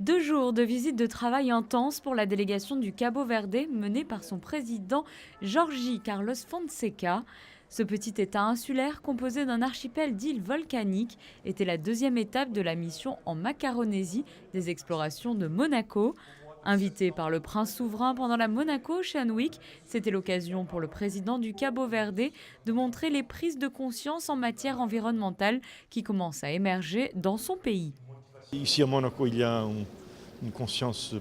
2 jours de visite de travail intense pour la délégation du Cabo Verde menée par son président Jorge Carlos Fonseca. Ce petit État insulaire composé d'un archipel d'îles volcaniques était la deuxième étape de la mission en Macaronésie des explorations de Monaco. Invité par le prince souverain pendant la Monaco Ocean Week, c'était l'occasion pour le président du Cabo Verde de montrer les prises de conscience en matière environnementale qui commencent à émerger dans son pays. Ici à Monaco, il y a une conscience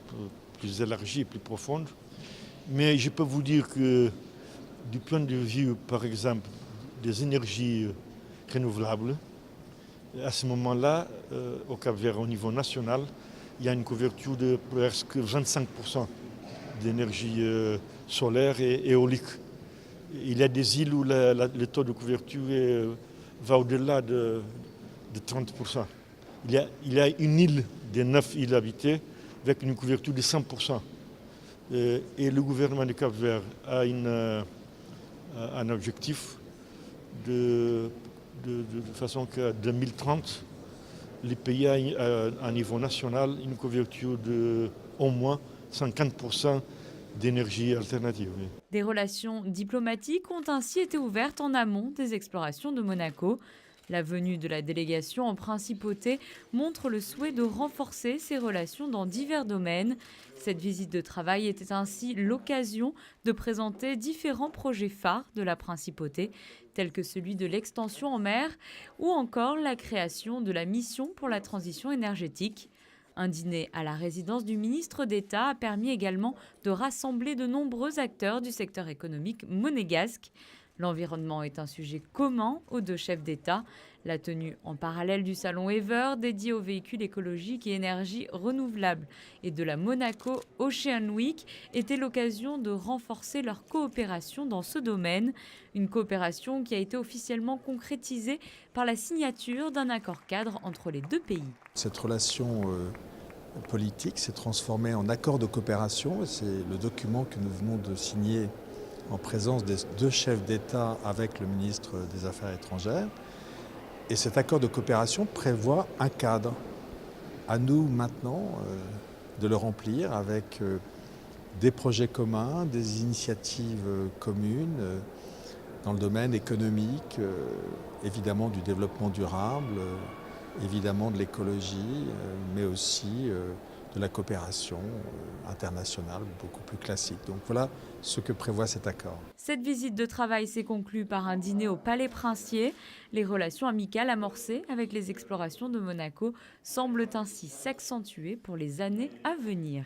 plus élargie, plus profonde. Mais je peux vous dire que du point de vue, par exemple, des énergies renouvelables, à ce moment-là, au Cap-Vert, au niveau national, il y a une couverture de presque 25% d'énergie solaire et éolique. Il y a des îles où le taux de couverture va au-delà de 30%. Il y a une île des 9 îles habitées avec une couverture de 100%. Et le gouvernement du Cap-Vert a un objectif de façon qu'à 2030, le pays a à niveau national une couverture de au moins 50% d'énergie alternative. Des relations diplomatiques ont ainsi été ouvertes en amont des explorations de Monaco. La venue de la délégation en principauté montre le souhait de renforcer ces relations dans divers domaines. Cette visite de travail était ainsi l'occasion de présenter différents projets phares de la principauté, tels que celui de l'extension en mer ou encore la création de la mission pour la transition énergétique. Un dîner à la résidence du ministre d'État a permis également de rassembler de nombreux acteurs du secteur économique monégasque. L'environnement est un sujet commun aux deux chefs d'État. La tenue en parallèle du salon Ever dédié aux véhicules écologiques et énergies renouvelables et de la Monaco Ocean Week était l'occasion de renforcer leur coopération dans ce domaine. Une coopération qui a été officiellement concrétisée par la signature d'un accord cadre entre les deux pays. Cette relation politique s'est transformée en accord de coopération. C'est le document que nous venons de signer en présence des deux chefs d'État avec le ministre des Affaires étrangères. Et cet accord de coopération prévoit un cadre. À nous maintenant de le remplir avec des projets communs, des initiatives communes dans le domaine économique, évidemment du développement durable, évidemment de l'écologie, mais aussi de la coopération internationale beaucoup plus classique. Donc voilà ce que prévoit cet accord. Cette visite de travail s'est conclue par un dîner au Palais Princier. Les relations amicales amorcées avec les explorations de Monaco semblent ainsi s'accentuer pour les années à venir.